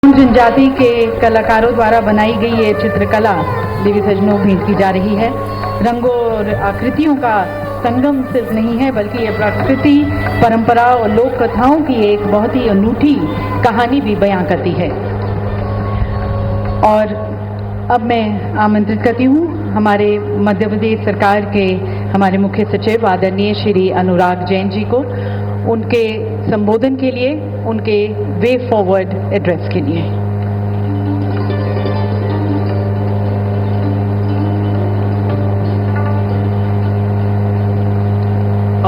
जनजाति के कलाकारों द्वारा बनाई गई ये चित्रकला देवी सजनों भेंट की जा रही है। रंगों और आकृतियों का संगम सिर्फ नहीं है, बल्कि ये प्रकृति, परंपरा और लोक कथाओं की एक बहुत ही अनूठी कहानी भी बयां करती है। और अब मैं आमंत्रित करती हूँ हमारे मध्य प्रदेश सरकार के हमारे मुख्य सचिव आदरणीय श्री अनुराग जैन जी को उनके संबोधन के लिए, उनके वे फॉरवर्ड एड्रेस के लिए।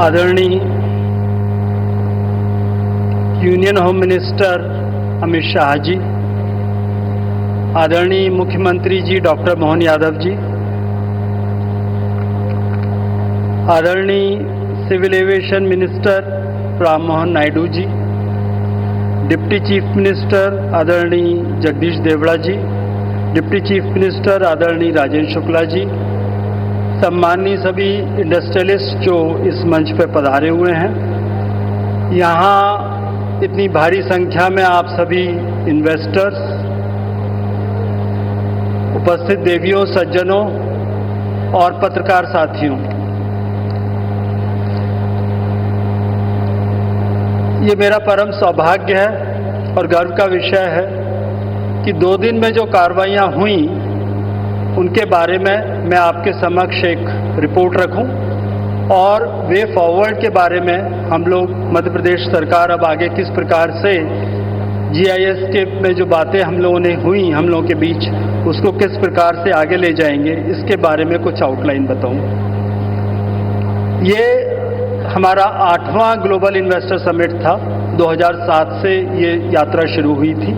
आदरणीय union home minister Amit Shah ji, आदरणीय मुख्यमंत्री जी डॉक्टर मोहन यादव जी, आदरणीय civil aviation minister Ram Mohan Naidu ji, deputy chief minister आदरणीय Jagdish Devda ji, deputy chief minister आदरणीय राजेंद्र शुक्ला जी, सम्माननीय सभी इंडस्ट्रियलिस्ट जो इस मंच पर पधारे हुए हैं, यहाँ इतनी भारी संख्या में आप सभी इन्वेस्टर्स, उपस्थित देवियों, सज्जनों और पत्रकार साथियों, ये मेरा परम सौभाग्य है और गर्व का विषय है कि 2 दिन में जो कार्रवाइयाँ हुई उनके बारे में मैं आपके समक्ष एक रिपोर्ट रखूं और वे फॉरवर्ड के बारे में हम लोग मध्य प्रदेश सरकार अब आगे किस प्रकार से जीआईएस के में जो बातें हम लोगों ने हुई हम लोगों के बीच उसको किस प्रकार से आगे ले जाएंगे, इसके बारे में कुछ आउटलाइन बताऊं। ये हमारा 8वां ग्लोबल इन्वेस्टर समिट था। 2007 से ये यात्रा शुरू हुई थी,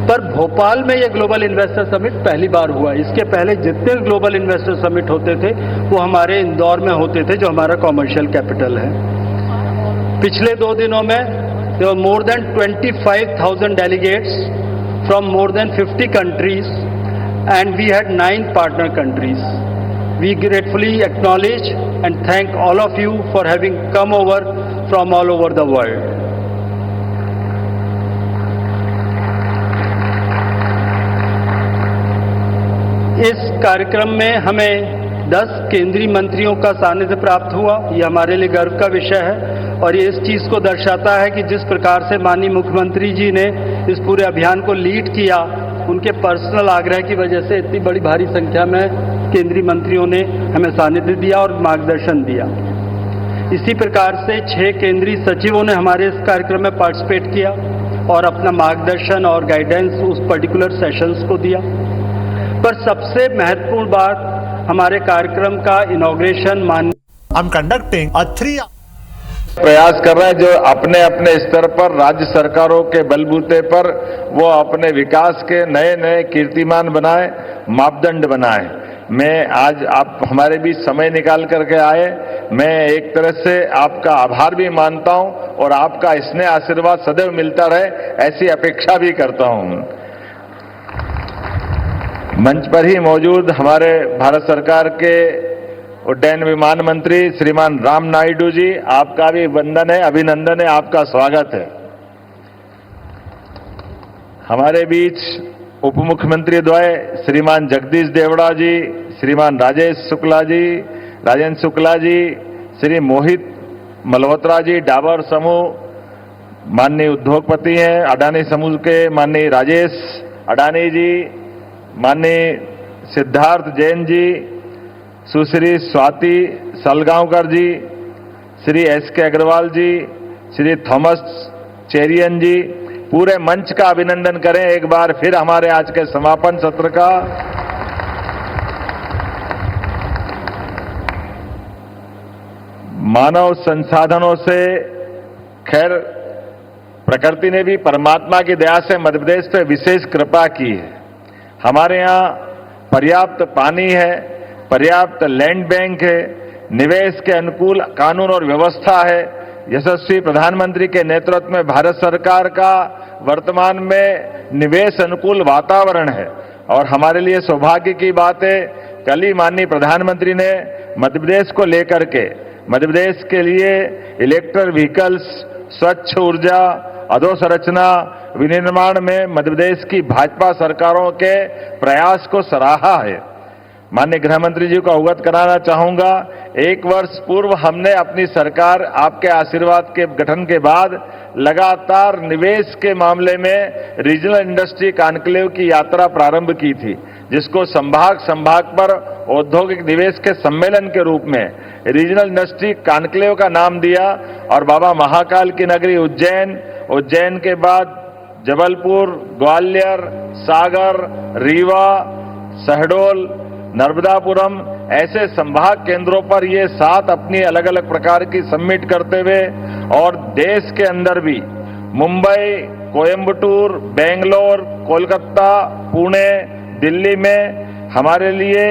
पर भोपाल में ये ग्लोबल इन्वेस्टर समिट पहली बार हुआ। इसके पहले जितने ग्लोबल इन्वेस्टर समिट होते थे वो हमारे इंदौर में होते थे, जो हमारा कॉमर्शियल कैपिटल है। पिछले 2 दिनों में there were more than 25,000 delegates from more than 50 countries and we had 9 partner countries. We gratefully acknowledge and thank all of you for having come over from all over the world. इस कार्यक्रम में हमें 10 केंद्रीय मंत्रियों का सानिध्य प्राप्त हुआ। ये हमारे लिए गर्व का विषय है और ये इस चीज़ को दर्शाता है कि जिस प्रकार से माननीय मुख्यमंत्री जी ने इस पूरे अभियान को लीड किया, उनके पर्सनल आग्रह की वजह से इतनी बड़ी भारी संख्या में केंद्रीय मंत्रियों ने हमें सानिध्य दिया और मार्गदर्शन दिया। इसी प्रकार से 6 केंद्रीय सचिवों ने हमारे इस कार्यक्रम में पार्टिसिपेट किया और अपना मार्गदर्शन और गाइडेंस उस पर्टिकुलर सेशंस को दिया। पर सबसे महत्वपूर्ण बात हमारे कार्यक्रम का इनॉग्रेशन प्रयास कर रहे हैं, जो अपने अपने स्तर पर राज्य सरकारों के बलबूते पर वो अपने विकास के नए नए कीर्तिमान बनाए, मापदंड बनाए। मैं आज आप हमारे बीच समय निकाल करके आए, मैं एक तरह से आपका आभार भी मानता हूं और आपका स्नेह आशीर्वाद सदैव मिलता रहे ऐसी अपेक्षा भी करता हूं। मंच पर ही मौजूद हमारे भारत सरकार के उड्डयन विमान मंत्री श्रीमान राम नायडू जी, आपका भी वंदन है, अभिनंदन है, आपका स्वागत है। हमारे बीच उप मुख्यमंत्री द्वय श्रीमान जगदीश देवड़ा जी, श्रीमान राजेंद्र शुक्ला जी, श्री मोहित मल्होत्रा जी, डाबर समूह माननीय उद्योगपति हैं, अडानी समूह के माननीय राजेश अडानी जी, माननीय सिद्धार्थ जैन जी, सुश्री स्वाति सलगांवकर जी, श्री एस.के. अग्रवाल जी, श्री थॉमस चेरियन जी, पूरे मंच का अभिनंदन करें एक बार फिर हमारे आज के समापन सत्र का। मानव संसाधनों से, खैर प्रकृति ने भी परमात्मा की दया से मध्य प्रदेश पे विशेष कृपा की है। हमारे यहाँ पर्याप्त पानी है, पर्याप्त लैंड बैंक है, निवेश के अनुकूल कानून और व्यवस्था है। यशस्वी प्रधानमंत्री के नेतृत्व में भारत सरकार का वर्तमान में निवेश अनुकूल वातावरण है और हमारे लिए सौभाग्य की बात है, कल ही माननीय प्रधानमंत्री ने मध्य प्रदेश को लेकर के मध्य प्रदेश के लिए इलेक्ट्रिक व्हीकल्स स्वच्छ ऊर्जा, अधोसंरचना, विनिर्माण में मध्य प्रदेश की भाजपा सरकारों के प्रयास को सराहा है। माननीय गृह मंत्री जी को अवगत कराना चाहूंगा, 1 वर्ष पूर्व हमने अपनी सरकार आपके आशीर्वाद के गठन के बाद लगातार निवेश के मामले में रीजनल इंडस्ट्री कॉन्क्लेव की यात्रा प्रारंभ की थी, जिसको संभाग पर औद्योगिक निवेश के सम्मेलन के रूप में रीजनल इंडस्ट्री कॉन्क्लेव का नाम दिया। और बाबा महाकाल की नगरी उज्जैन के बाद जबलपुर, ग्वालियर, सागर, रीवा, शहडोल, नर्मदापुरम ऐसे संभाग केंद्रों पर ये 7 अपनी अलग अलग प्रकार की समिट करते हुए और देश के अंदर भी मुंबई, कोयंबटूर, बेंगलोर, कोलकाता, पुणे, दिल्ली में हमारे लिए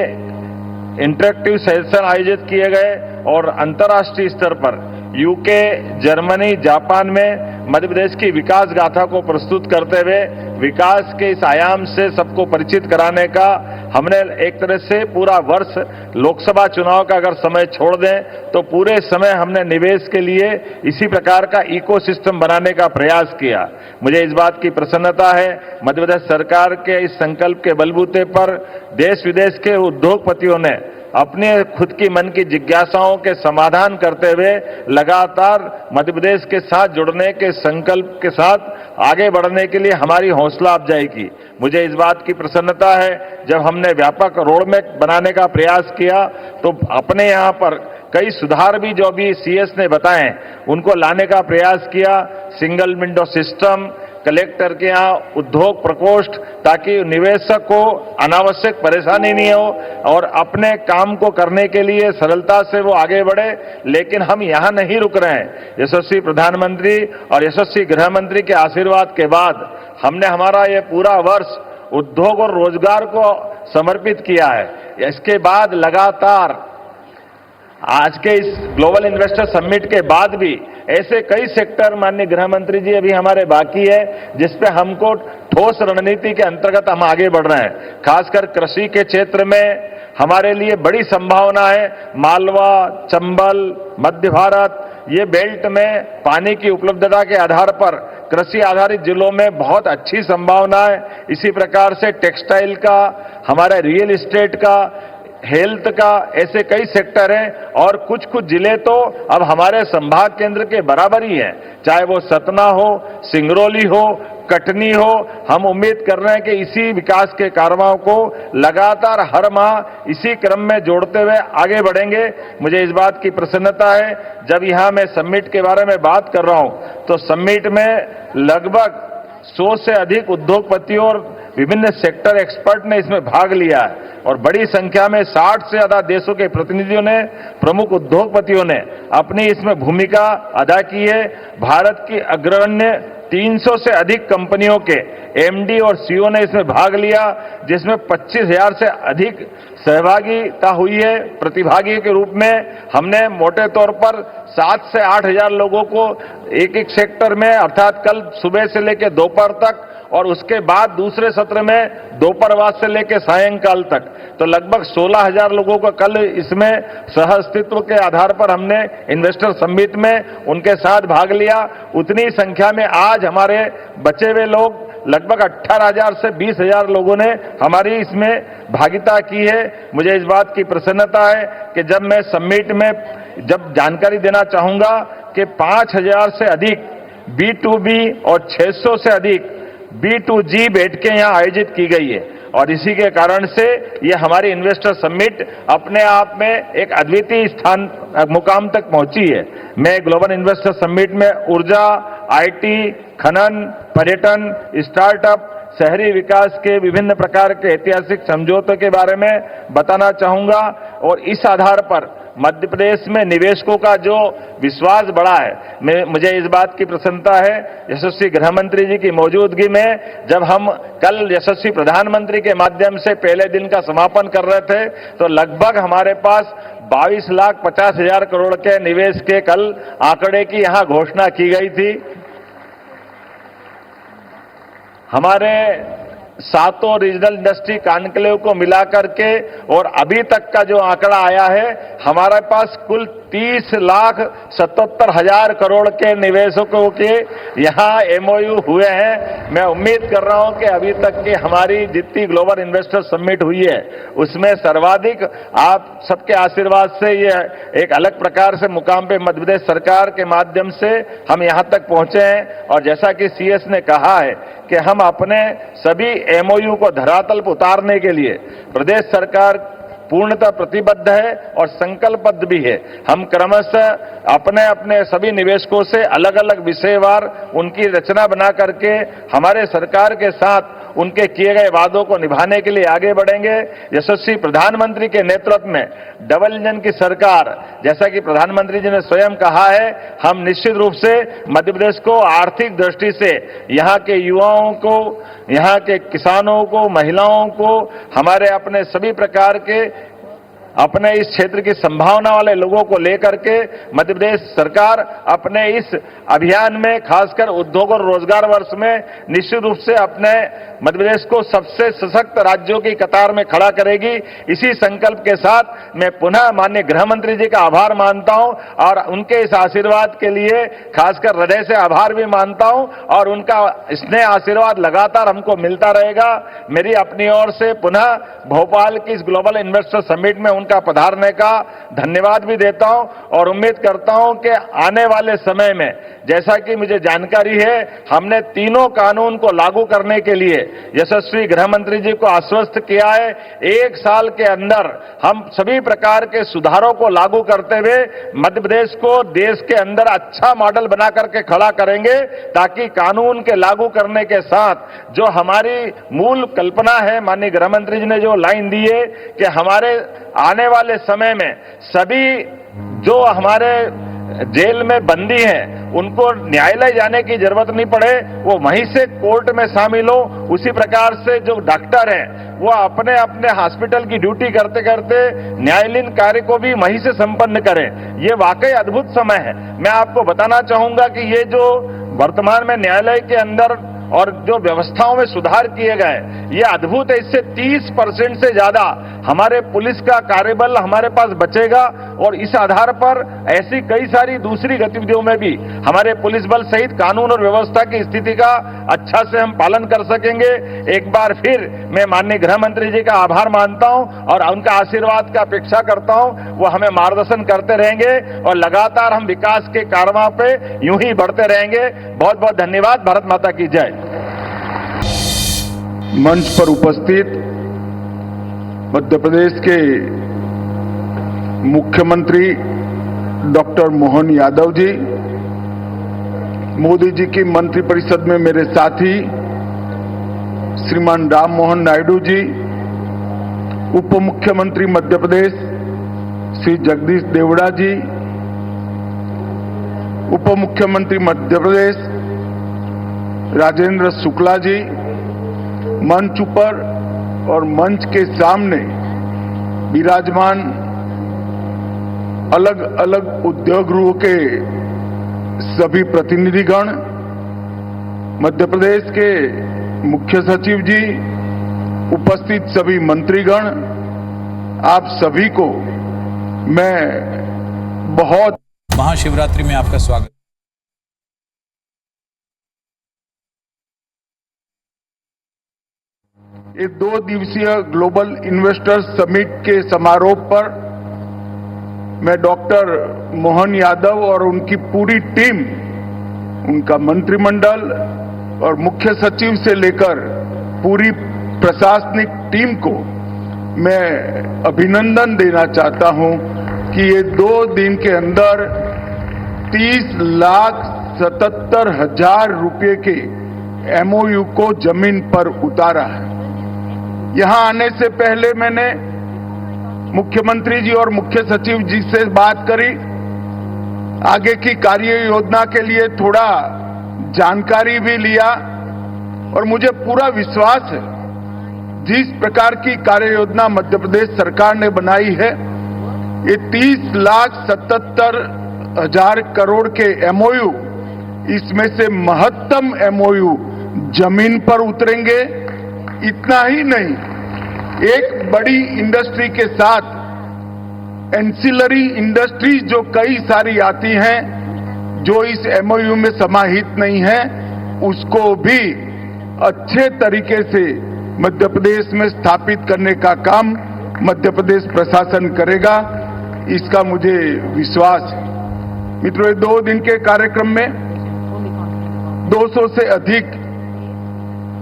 इंटरेक्टिव सेशन आयोजित किए गए और अंतर्राष्ट्रीय स्तर पर यूके, जर्मनी, जापान में मध्य प्रदेश की विकास गाथा को प्रस्तुत करते हुए विकास के इस आयाम से सबको परिचित कराने का हमने एक तरह से पूरा वर्ष लोकसभा चुनाव का अगर समय छोड़ दें तो पूरे समय हमने निवेश के लिए इसी प्रकार का इकोसिस्टम बनाने का प्रयास किया। मुझे इस बात की प्रसन्नता है, मध्य प्रदेश सरकार के इस संकल्प के बलबूते पर देश विदेश के उद्योगपतियों ने अपने खुद की मन की जिज्ञासाओं के समाधान करते हुए लगातार मध्य प्रदेश के साथ जुड़ने के संकल्प के साथ आगे बढ़ने के लिए हमारी हौसला अफजाई की। मुझे इस बात की प्रसन्नता है, जब हमने व्यापक रोडमैप बनाने का प्रयास किया तो अपने यहाँ पर कई सुधार भी जो भी सीएस ने बताए उनको लाने का प्रयास किया। सिंगल विंडो सिस्टम, कलेक्टर के यहाँ उद्योग प्रकोष्ठ, ताकि निवेशक को अनावश्यक परेशानी नहीं हो और अपने काम को करने के लिए सरलता से वो आगे बढ़े। लेकिन हम यहाँ नहीं रुक रहे हैं। यशस्वी प्रधानमंत्री और यशस्वी गृह मंत्री के आशीर्वाद के बाद हमने हमारा ये पूरा वर्ष उद्योग और रोजगार को समर्पित किया है। इसके बाद लगातार आज के इस ग्लोबल इन्वेस्टर समिट के बाद भी ऐसे कई सेक्टर माननीय गृह मंत्री जी अभी हमारे बाकी है, जिसपे हमको ठोस रणनीति के अंतर्गत हम आगे बढ़ रहे हैं। खासकर कृषि के क्षेत्र में हमारे लिए बड़ी संभावना है। मालवा, चंबल, मध्य भारत, ये बेल्ट में पानी की उपलब्धता के आधार पर कृषि आधारित जिलों में बहुत अच्छी संभावना है। इसी प्रकार से टेक्सटाइल का, हमारे रियल एस्टेट का, हेल्थ का, ऐसे कई सेक्टर हैं और कुछ जिले तो अब हमारे संभाग केंद्र के बराबर ही हैं, चाहे वो सतना हो, सिंगरौली हो, कटनी हो। हम उम्मीद कर रहे हैं कि इसी विकास के कारवां को लगातार हर माह इसी क्रम में जोड़ते हुए आगे बढ़ेंगे। मुझे इस बात की प्रसन्नता है, जब यहां मैं समिट के बारे में बात कर रहा हूं तो समिट में लगभग 100 से अधिक उद्योगपतियों और विभिन्न सेक्टर एक्सपर्ट ने इसमें भाग लिया है और बड़ी संख्या में 60 से ज्यादा देशों के प्रतिनिधियों ने, प्रमुख उद्योगपतियों ने अपनी इसमें भूमिका अदा की है। भारत की अग्रगण्य 300 से अधिक कंपनियों के एमडी और सीईओ ने इसमें भाग लिया, जिसमें 25,000 से अधिक सहभागिता हुई है। प्रतिभागी के रूप में हमने मोटे तौर पर 7 से 8,000 लोगों को एक सेक्टर में, अर्थात कल सुबह से लेकर दोपहर तक और उसके बाद दूसरे सत्र में दोपहर बाद से लेकर सायंकाल तक, तो लगभग 16,000 लोगों को कल इसमें सह अस्तित्व के आधार पर हमने इन्वेस्टर समिट में उनके साथ भाग लिया। उतनी संख्या में आज हमारे बचे हुए लोग लगभग 18,000 से 20,000 लोगों ने हमारी इसमें भागीदारी की है। मुझे इस बात की प्रसन्नता है कि जब मैं समिट में जब जानकारी देना चाहूंगा कि 5,000 से अधिक B2B और 600 से अधिक B2G बैठकें यहां आयोजित की गई है और इसी के कारण से ये हमारी इन्वेस्टर समिट अपने आप में एक अद्वितीय मुकाम तक पहुंची है। मैं ग्लोबल इन्वेस्टर समिट में ऊर्जा, आईटी, खनन, पर्यटन, स्टार्टअप, शहरी विकास के विभिन्न प्रकार के ऐतिहासिक समझौतों के बारे में बताना चाहूंगा और इस आधार पर मध्य प्रदेश में निवेशकों का जो विश्वास बढ़ा है, मुझे इस बात की प्रसन्नता है यशस्वी गृह मंत्री जी की मौजूदगी में, जब हम कल यशस्वी प्रधानमंत्री के माध्यम से पहले दिन का समापन कर रहे थे तो लगभग हमारे पास 22,50,000 करोड़ के निवेश के कल आंकड़े की यहां घोषणा की गई थी। हमारे सातों रीजनल इंडस्ट्री कॉन्क्लेव को मिला करके और अभी तक का जो आंकड़ा आया है, हमारे पास कुल 30,77,000 करोड़ के निवेशकों के यहाँ एमओयू हुए हैं। मैं उम्मीद कर रहा हूं कि अभी तक की हमारी जितनी ग्लोबल इन्वेस्टर समिट हुई है उसमें सर्वाधिक आप सबके आशीर्वाद से ये एक अलग प्रकार से मुकाम पे मध्य प्रदेश सरकार के माध्यम से हम यहाँ तक पहुंचे हैं। और जैसा कि सीएस ने कहा है कि हम अपने सभी एमओयू को धरातल पर उतारने के लिए प्रदेश सरकार पूर्णतः प्रतिबद्ध है और संकल्पबद्ध भी है। हम क्रमशः अपने अपने सभी निवेशकों से अलग अलग विषयवार उनकी रचना बना करके हमारे सरकार के साथ उनके किए गए वादों को निभाने के लिए आगे बढ़ेंगे। यशस्वी प्रधानमंत्री के नेतृत्व में डबल इंजन की सरकार, जैसा कि प्रधानमंत्री जी ने स्वयं कहा है, हम निश्चित रूप से मध्य प्रदेश को आर्थिक दृष्टि से यहाँ के युवाओं को, यहाँ के किसानों को, महिलाओं को, हमारे अपने सभी प्रकार के अपने इस क्षेत्र की संभावना वाले लोगों को लेकर के मध्य प्रदेश सरकार अपने इस अभियान में खासकर उद्योग और रोजगार वर्ष में निश्चित रूप से अपने मध्य प्रदेश को सबसे सशक्त राज्यों की कतार में खड़ा करेगी। इसी संकल्प के साथ मैं पुनः माननीय गृह मंत्री जी का आभार मानता हूं और उनके इस आशीर्वाद के लिए खासकर हृदय से आभार भी मानता हूं और उनका स्नेह आशीर्वाद लगातार हमको मिलता रहेगा। मेरी अपनी ओर से पुनः भोपाल की इस ग्लोबल इन्वेस्टर समिट में उनका पधारने का धन्यवाद भी देता हूं और उम्मीद करता हूं कि आने वाले समय में, जैसा कि मुझे जानकारी है, हमने तीनों कानून को लागू करने के लिए यशस्वी गृह मंत्री जी को आश्वस्त किया है। 1 साल के अंदर हम सभी प्रकार के सुधारों को लागू करते हुए मध्य प्रदेश को देश के अंदर अच्छा मॉडल बना करके खड़ा करेंगे, ताकि कानून के लागू करने के साथ जो हमारी मूल कल्पना है, माननीय गृह मंत्री जी ने जो लाइन दी है कि हमारे आने वाले समय में सभी जो हमारे जेल में बंदी हैं उनको न्यायालय जाने की जरूरत नहीं पड़े, वो वहीं से कोर्ट में शामिल हो। उसी प्रकार से जो डॉक्टर हैं वो अपने अपने हॉस्पिटल की ड्यूटी करते करते न्यायालयीन कार्य को भी वहीं से संपन्न करें। ये वाकई अद्भुत समय है। मैं आपको बताना चाहूंगा कि ये जो वर्तमान में न्यायालय के अंदर और जो व्यवस्थाओं में सुधार किए गए, ये अद्भुत है। इससे 30% से ज्यादा हमारे पुलिस का कार्यबल हमारे पास बचेगा और इस आधार पर ऐसी कई सारी दूसरी गतिविधियों में भी हमारे पुलिस बल सहित कानून और व्यवस्था की स्थिति का अच्छा से हम पालन कर सकेंगे। एक बार फिर मैं माननीय गृह मंत्री जी का आभार मानता हूं और उनका आशीर्वाद का अपेक्षा करता हूं। वो हमें मार्गदर्शन करते रहेंगे और लगातार हम विकास के कारवां पे यूं ही बढ़ते रहेंगे। बहुत बहुत धन्यवाद। भारत माता की जय। मंच पर उपस्थित मध्य प्रदेश के मुख्यमंत्री डॉक्टर मोहन यादव जी, मोदी जी की मंत्रिपरिषद में मेरे साथी श्रीमान राम मोहन नायडू जी, उप मुख्यमंत्री मध्य प्रदेश श्री जगदीश देवड़ा जी, उप मुख्यमंत्री मध्य प्रदेश राजेंद्र शुक्ला जी, मंच ऊपर और मंच के सामने विराजमान अलग अलग उद्योग गृहों के सभी प्रतिनिधिगण, मध्य प्रदेश के मुख्य सचिव जी, उपस्थित सभी मंत्रीगण, आप सभी को मैं बहुत महाशिवरात्रि में आपका स्वागत। इस 2 दिवसीय ग्लोबल इन्वेस्टर्स समिट के समारोह पर मैं डॉक्टर मोहन यादव और उनकी पूरी टीम, उनका मंत्रिमंडल और मुख्य सचिव से लेकर पूरी प्रशासनिक टीम को मैं अभिनंदन देना चाहता हूं कि ये 2 दिन के अंदर 30,77,000 रुपये के एमओयू को जमीन पर उतारा है। यहां आने से पहले मैंने मुख्यमंत्री जी और मुख्य सचिव जी से बात करी, आगे की कार्य योजना के लिए थोड़ा जानकारी भी लिया और मुझे पूरा विश्वास है जिस प्रकार की कार्य योजना मध्य प्रदेश सरकार ने बनाई है, ये 30,77,000 करोड़ के एमओयू, इसमें से महत्तम एमओयू जमीन पर उतरेंगे इतना ही नहीं, एक बड़ी इंडस्ट्री के साथ एंसिलरी इंडस्ट्रीज जो कई सारी आती हैं, जो इस एमओयू में समाहित नहीं है, उसको भी अच्छे तरीके से मध्य प्रदेश में स्थापित करने का काम मध्य प्रदेश प्रशासन करेगा, इसका मुझे विश्वास है। मित्रों, ये 2 दिन के कार्यक्रम में 200 से अधिक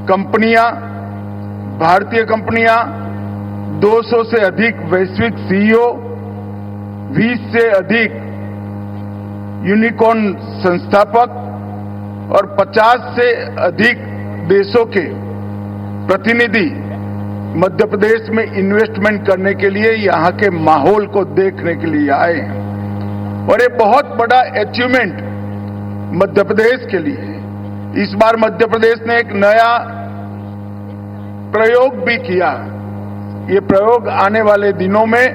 कंपनियां, भारतीय कंपनियां, 200 से अधिक वैश्विक सीईओ, 20 से अधिक यूनिकॉर्न संस्थापक और 50 से अधिक देशों के प्रतिनिधि मध्य प्रदेश में इन्वेस्टमेंट करने के लिए, यहां के माहौल को देखने के लिए आए हैं। और ये बहुत बड़ा अचीवमेंट मध्य प्रदेश के लिए है। इस बार मध्य प्रदेश ने एक नया प्रयोग भी किया। ये प्रयोग आने वाले दिनों में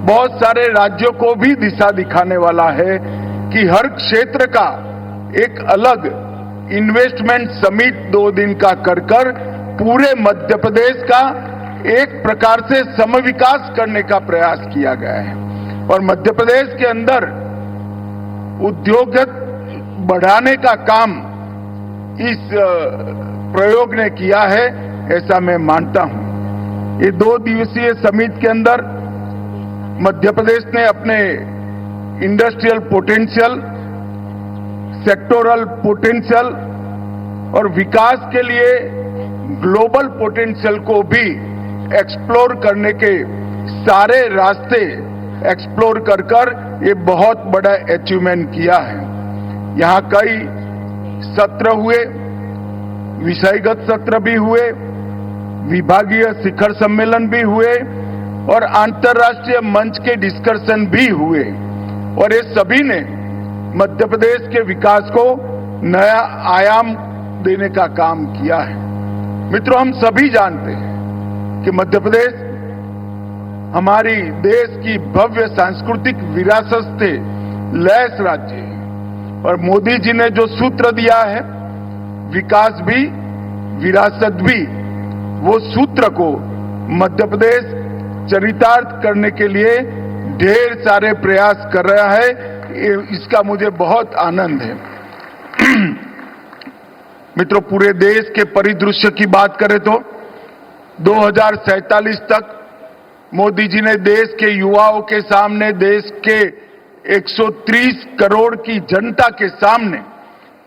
बहुत सारे राज्यों को भी दिशा दिखाने वाला है कि हर क्षेत्र का एक अलग इन्वेस्टमेंट समिट 2 दिन का कर पूरे मध्य प्रदेश का एक प्रकार से समविकास करने का प्रयास किया गया है। और मध्य प्रदेश के अंदर उद्योग बढ़ाने का काम इस प्रयोग ने किया है, ऐसा मैं मानता हूं। ये 2 दिवसीय समिट के अंदर मध्य प्रदेश ने अपने इंडस्ट्रियल पोटेंशियल, सेक्टोरल पोटेंशियल और विकास के लिए ग्लोबल पोटेंशियल को भी एक्सप्लोर करने के सारे रास्ते एक्सप्लोर कर ये बहुत बड़ा अचीवमेंट किया है। यहां कई सत्र हुए, विषयगत सत्र भी हुए, विभागीय शिखर सम्मेलन भी हुए और अंतर्राष्ट्रीय मंच के डिस्कशन भी हुए। और ये सभी ने मध्य प्रदेश के विकास को नया आयाम देने का काम किया है। मित्रों, हम सभी जानते हैं कि मध्य प्रदेश हमारी देश की भव्य सांस्कृतिक विरासत से लैस राज्य है। और मोदी जी ने जो सूत्र दिया है, विकास भी विरासत भी, वो सूत्र को मध्य प्रदेश चरितार्थ करने के लिए ढेर सारे प्रयास कर रहा है। इसका मुझे बहुत आनंद है। मित्रों, पूरे देश के परिदृश्य की बात करें तो 2047 तक मोदी जी ने देश के युवाओं के सामने, देश के 130 करोड़ की जनता के सामने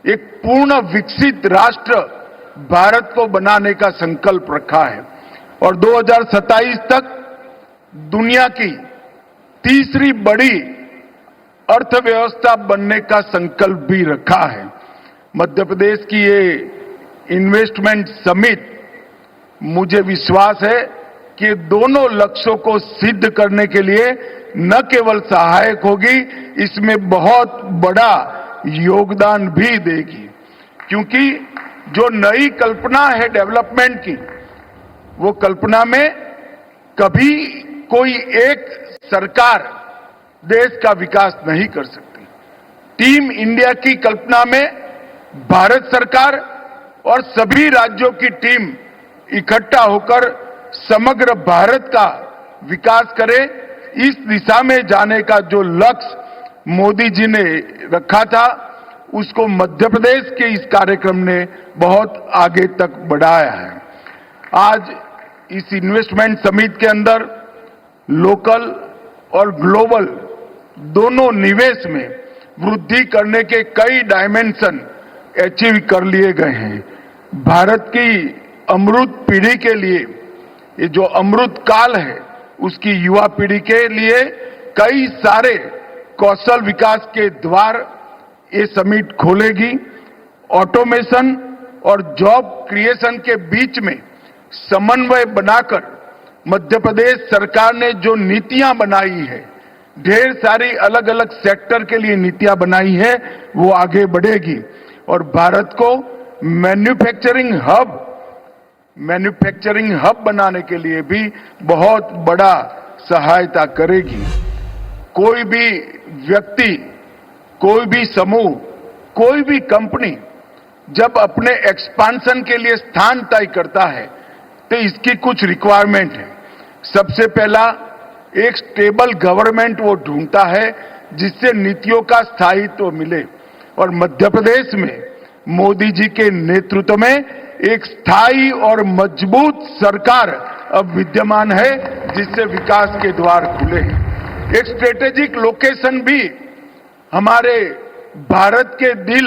एक पूर्ण विकसित राष्ट्र भारत को बनाने का संकल्प रखा है। और 2027 तक दुनिया की तीसरी बड़ी अर्थव्यवस्था बनने का संकल्प भी रखा है। मध्य प्रदेश की ये इन्वेस्टमेंट समिट, मुझे विश्वास है कि दोनों लक्ष्यों को सिद्ध करने के लिए न केवल सहायक होगी, इसमें बहुत बड़ा योगदान भी देगी। क्योंकि जो नई कल्पना है डेवलपमेंट की, वो कल्पना में कभी कोई एक सरकार देश का विकास नहीं कर सकती। टीम इंडिया की कल्पना में भारत सरकार और सभी राज्यों की टीम इकट्ठा होकर समग्र भारत का विकास करे, इस दिशा में जाने का जो लक्ष्य मोदी जी ने रखा था, उसको मध्य प्रदेश के इस कार्यक्रम ने बहुत आगे तक बढ़ाया है। आज इस इन्वेस्टमेंट समिट के अंदर लोकल और ग्लोबल दोनों निवेश में वृद्धि करने के कई डायमेंशन अचीव कर लिए गए हैं। भारत की अमृत पीढ़ी के लिए, ये जो अमृत काल है, उसकी युवा पीढ़ी के लिए कई सारे कौशल विकास के द्वार ये समिट खोलेगी। ऑटोमेशन और जॉब क्रिएशन के बीच में समन्वय बनाकर मध्य प्रदेश सरकार ने जो नीतियां बनाई है, ढेर सारी अलग अलग सेक्टर के लिए नीतियां बनाई है, वो आगे बढ़ेगी और भारत को मैन्युफैक्चरिंग हब बनाने के लिए भी बहुत बड़ा सहायता करेगी। कोई भी व्यक्ति, कोई भी समूह, कोई भी कंपनी जब अपने एक्सपांशन के लिए स्थान तय करता है, तो इसकी कुछ रिक्वायरमेंट है। सबसे पहला, एक स्टेबल गवर्नमेंट वो ढूंढता है जिससे नीतियों का स्थायित्व मिले, और मध्य प्रदेश में मोदी जी के नेतृत्व में एक स्थायी और मजबूत सरकार अब विद्यमान है जिससे विकास के द्वार खुले हैं। एक स्ट्रेटेजिक लोकेशन भी हमारे भारत के दिल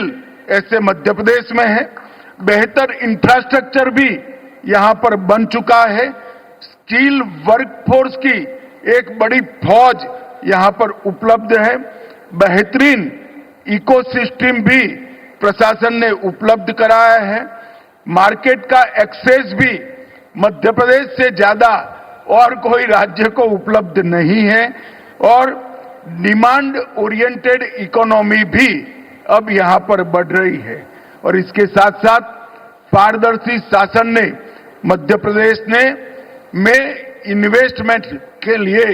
ऐसे मध्य प्रदेश में है। बेहतर इंफ्रास्ट्रक्चर भी यहां पर बन चुका है। स्किल वर्कफोर्स की एक बड़ी फौज यहां पर उपलब्ध है। बेहतरीन इकोसिस्टम भी प्रशासन ने उपलब्ध कराया है। मार्केट का एक्सेस भी मध्य प्रदेश से ज्यादा और कोई राज्य को उपलब्ध नहीं है, और डिमांड ओरिएंटेड इकोनॉमी भी अब यहां पर बढ़ रही है। और इसके साथ साथ पारदर्शी शासन ने मध्य प्रदेश में इन्वेस्टमेंट के लिए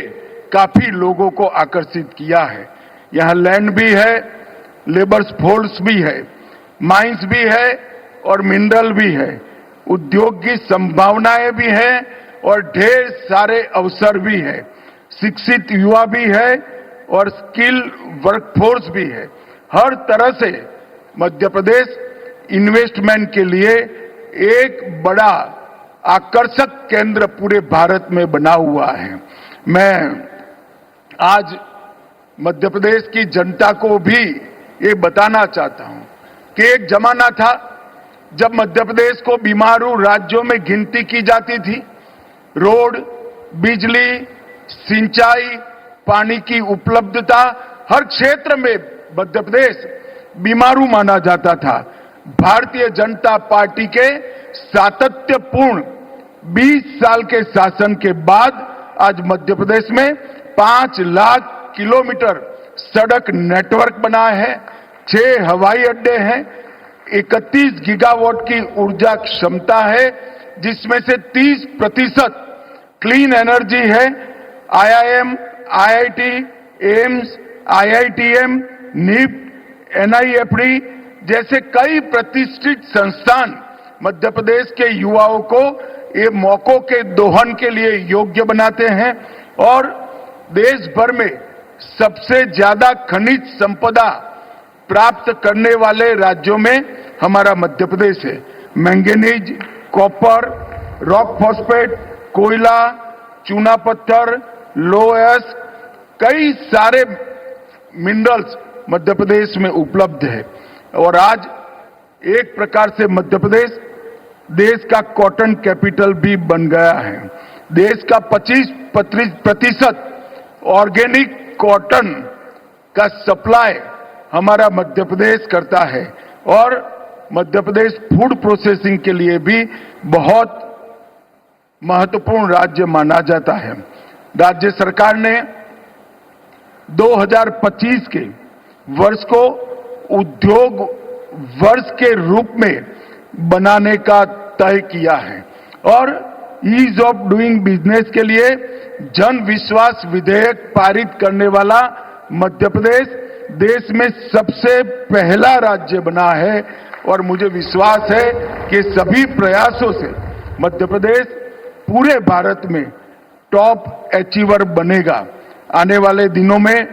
काफी लोगों को आकर्षित किया है। यहां लैंड भी है, लेबर फोर्स भी है, माइंस भी है और मिनरल भी है। उद्योग की संभावनाएं भी हैं और ढेर सारे अवसर भी है। शिक्षित युवा भी है और स्किल वर्कफोर्स भी है। हर तरह से मध्य प्रदेश इन्वेस्टमेंट के लिए एक बड़ा आकर्षक केंद्र पूरे भारत में बना हुआ है। मैं आज मध्य प्रदेश की जनता को भी ये बताना चाहता हूं कि एक जमाना था जब मध्य प्रदेश को बीमारू राज्यों में गिनती की जाती थी। रोड, बिजली, सिंचाई, पानी की उपलब्धता, हर क्षेत्र में मध्य प्रदेश बीमारू माना जाता था। भारतीय जनता पार्टी के सातत्यपूर्ण 20 साल के शासन के बाद आज मध्य प्रदेश में 5 लाख किलोमीटर सड़क नेटवर्क बना है, 6 हवाई अड्डे हैं, 31 गीगावाट की ऊर्जा क्षमता है, जिसमें से 30% क्लीन एनर्जी है। IIM, IIT, AIIMS, IITM, NIFT, NIFD जैसे कई प्रतिष्ठित संस्थान मध्य प्रदेश के युवाओं को ये मौकों के दोहन के लिए योग्य बनाते हैं, और देश भर में सबसे ज्यादा खनिज संपदा प्राप्त करने वाले राज्यों में हमारा मध्य प्रदेश है। मैंगनीज, कॉपर, रॉक फॉस्फेट, कोयला, चूना पत्थर, लोहस, कई सारे मिनरल्स मध्य प्रदेश में उपलब्ध है। और आज एक प्रकार से मध्य प्रदेश देश का कॉटन कैपिटल भी बन गया है। देश का 25% ऑर्गेनिक कॉटन का सप्लाई हमारा मध्य प्रदेश करता है, और मध्य प्रदेश फूड प्रोसेसिंग के लिए भी बहुत महत्वपूर्ण राज्य माना जाता है। राज्य सरकार ने 2025 के वर्ष को उद्योग वर्ष के रूप में बनाने का तय किया है, और ईज ऑफ डूइंग बिजनेस के लिए जन विश्वास विधेयक पारित करने वाला मध्य प्रदेश देश में सबसे पहला राज्य बना है। और मुझे विश्वास है कि सभी प्रयासों से मध्य प्रदेश पूरे भारत में टॉप अचीवर बनेगा। आने वाले दिनों में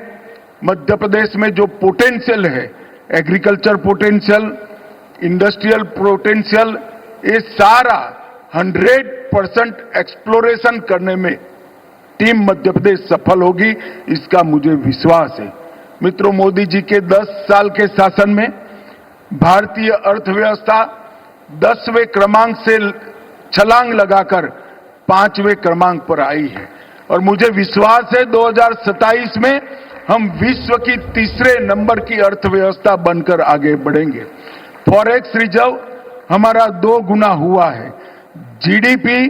मध्य प्रदेश में जो पोटेंशियल है, एग्रीकल्चर पोटेंशियल, इंडस्ट्रियल पोटेंशियल, ये सारा 100% एक्सप्लोरेशन करने में टीम मध्य प्रदेश सफल होगी, इसका मुझे विश्वास है। मित्रों, मोदी जी के 10 साल के शासन में भारतीय अर्थव्यवस्था 10वें क्रमांक से छलांग लगाकर 5वें क्रमांक पर आई है, और मुझे विश्वास है 2027 में हम विश्व की 3रे नंबर की अर्थव्यवस्था बनकर आगे बढ़ेंगे। फॉरेक्स रिजर्व हमारा 2 गुना हुआ है, जीडीपी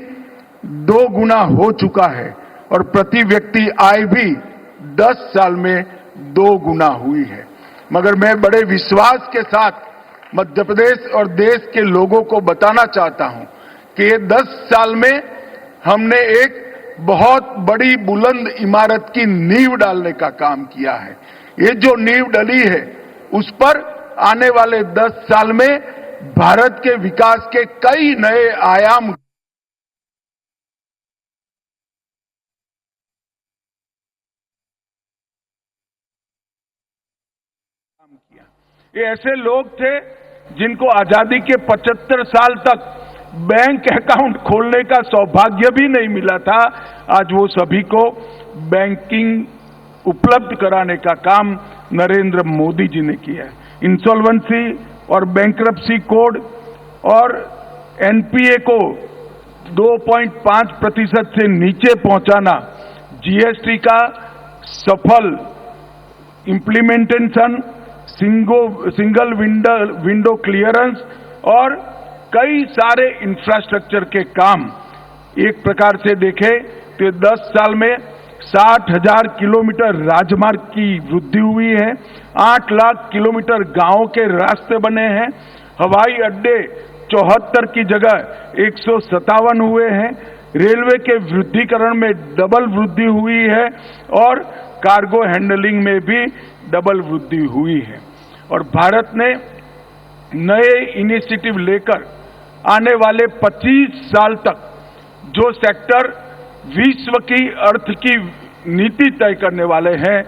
2 गुना हो चुका है, और प्रति व्यक्ति आय भी 10 साल में 2 गुना हुई है। मगर मैं बड़े विश्वास के साथ मध्य प्रदेश और देश के लोगों को बताना चाहता हूं कि ये 10 साल में हमने एक बहुत बड़ी बुलंद इमारत की नींव डालने का काम किया है। ये जो नींव डली है उस पर आने वाले 10 साल में भारत के विकास के कई नए आयाम ये ऐसे लोग थे जिनको आजादी के 75 साल तक बैंक अकाउंट खोलने का सौभाग्य भी नहीं मिला था। आज वो सभी को बैंकिंग उपलब्ध कराने का काम नरेंद्र मोदी जी ने किया है। इंसॉल्वेंसी और बैंक्रप्सी कोड और एनपीए को 2.5% से नीचे पहुंचाना, जीएसटी का सफल इम्प्लीमेंटेशन, सिंगल विंडो क्लियरेंस और कई सारे इंफ्रास्ट्रक्चर के काम, एक प्रकार से देखें तो 10 साल में 60,000 किलोमीटर राजमार्ग की वृद्धि हुई है, 8 लाख किलोमीटर गांवों के रास्ते बने हैं, हवाई अड्डे 74 की जगह 157 हुए हैं, रेलवे के वृद्धिकरण में डबल वृद्धि हुई है और कार्गो हैंडलिंग में भी डबल वृद्धि हुई है। और भारत ने नए इनिशिएटिव लेकर आने वाले 25 साल तक जो सेक्टर विश्व की अर्थ की नीति तय करने वाले हैं,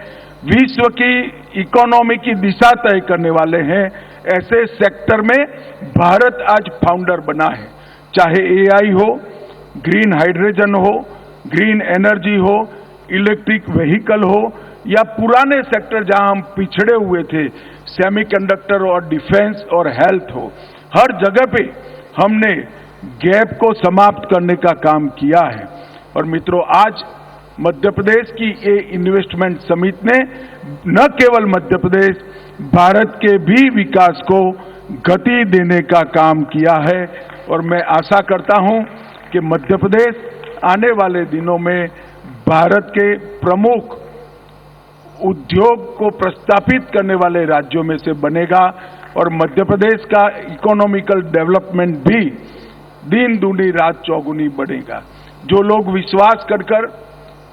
विश्व की इकोनॉमी की दिशा तय करने वाले हैं, ऐसे सेक्टर में भारत आज फाउंडर बना है। चाहे एआई हो, ग्रीन हाइड्रोजन हो, ग्रीन एनर्जी हो, इलेक्ट्रिक व्हीकल हो या पुराने सेक्टर जहां हम पिछड़े हुए थे, सेमीकंडक्टर और डिफेंस और हेल्थ हो, हर जगह पे हमने गैप को समाप्त करने का काम किया है। और मित्रों, आज मध्य प्रदेश की ये इन्वेस्टमेंट समिट ने न केवल मध्य प्रदेश, भारत के भी विकास को गति देने का काम किया है। और मैं आशा करता हूं कि मध्य प्रदेश आने वाले दिनों में भारत के प्रमुख उद्योग को प्रस्तापित करने वाले राज्यों में से बनेगा और मध्य प्रदेश का इकोनॉमिकल डेवलपमेंट भी दिन दूनी रात चौगुनी बढ़ेगा। जो लोग विश्वास कर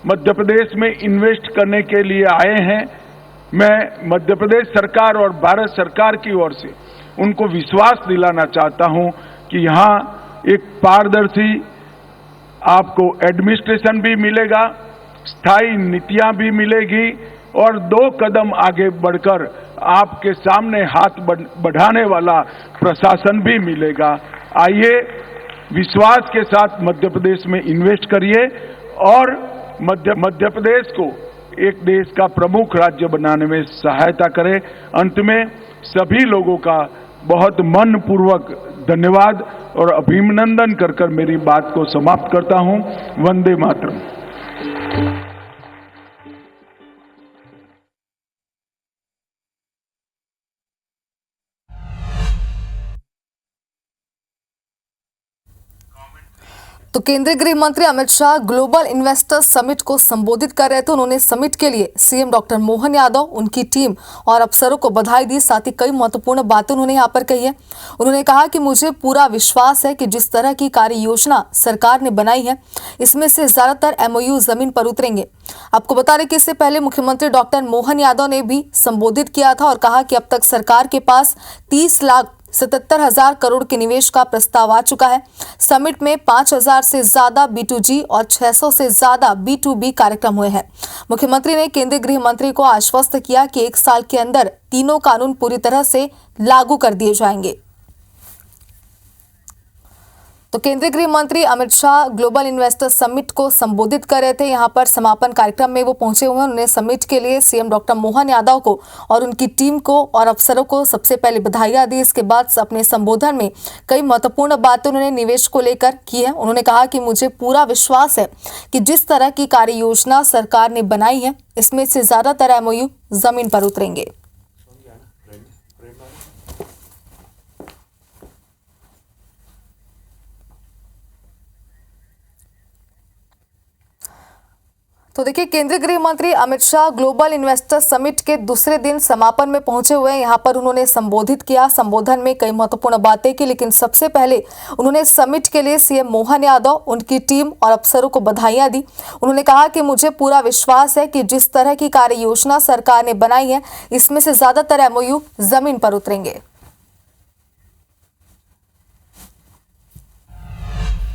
मध्य प्रदेश में इन्वेस्ट करने के लिए आए हैं, मैं मध्य प्रदेश सरकार और भारत सरकार की ओर से उनको विश्वास दिलाना चाहता हूं कि यहां एक पारदर्शी आपको एडमिनिस्ट्रेशन भी मिलेगा, स्थायी नीतियां भी मिलेगी और 2 कदम आगे बढ़कर आपके सामने हाथ बढ़ाने वाला प्रशासन भी मिलेगा। आइए विश्वास के साथ मध्य प्रदेश में इन्वेस्ट करिए और मध्य प्रदेश को एक देश का प्रमुख राज्य बनाने में सहायता करें। अंत में सभी लोगों का बहुत मनपूर्वक धन्यवाद और अभिनंदन कर मेरी बात को समाप्त करता हूं। वंदे मातरम। तो केंद्रीय गृह मंत्री Amit Shah global investors summit को संबोधित कर रहे थे। उन्होंने समिट के लिए सीएम डॉक्टर मोहन यादव, उनकी टीम और अफसरों को बधाई दी। साथ ही कई महत्वपूर्ण बातें उन्होंने यहाँ पर कही है। उन्होंने कहा कि मुझे पूरा विश्वास है कि जिस तरह की कार्य योजना सरकार ने बनाई है, इसमें से ज्यादातर एमओयू जमीन पर उतरेंगे। आपको बता दें कि इससे पहले मुख्यमंत्री डॉक्टर मोहन यादव ने भी संबोधित किया था और कहा कि अब तक सरकार के पास 30,77,000 करोड़ के निवेश का प्रस्ताव आ चुका है। समिट में 5,000 से ज्यादा B2G और 600 से ज्यादा B2B कार्यक्रम हुए हैं। मुख्यमंत्री ने केंद्रीय गृह मंत्री को आश्वस्त किया कि 1 साल के अंदर तीनों कानून पूरी तरह से लागू कर दिए जाएंगे। तो केंद्रीय गृह मंत्री Amit Shah global investors summit को संबोधित कर रहे थे। यहां पर समापन कार्यक्रम में वो पहुंचे हुए हैं। उन्होंने समिट के लिए सीएम डॉक्टर मोहन यादव को और उनकी टीम को और अफसरों को सबसे पहले बधाइयां दी। इसके बाद अपने संबोधन में कई महत्वपूर्ण बातें उन्होंने निवेश को लेकर की है। उन्होंने कहा कि मुझे पूरा विश्वास है कि जिस तरह की कार्य योजना सरकार ने बनाई है, इसमें से ज्यादातर एमओयू जमीन पर उतरेंगे। तो देखिए, केंद्रीय गृह मंत्री Amit Shah global investors summit के दूसरे दिन समापन में पहुंचे हुए हैं। यहां पर उन्होंने संबोधित किया। संबोधन में कई महत्वपूर्ण बातें की, लेकिन सबसे पहले उन्होंने समिट के लिए सीएम मोहन यादव, उनकी टीम और अफसरों को बधाइयां दी। उन्होंने कहा कि मुझे पूरा विश्वास है कि जिस तरह की कार्य योजना सरकार ने बनाई है, इसमें से ज्यादातर एमओयू जमीन पर उतरेंगे।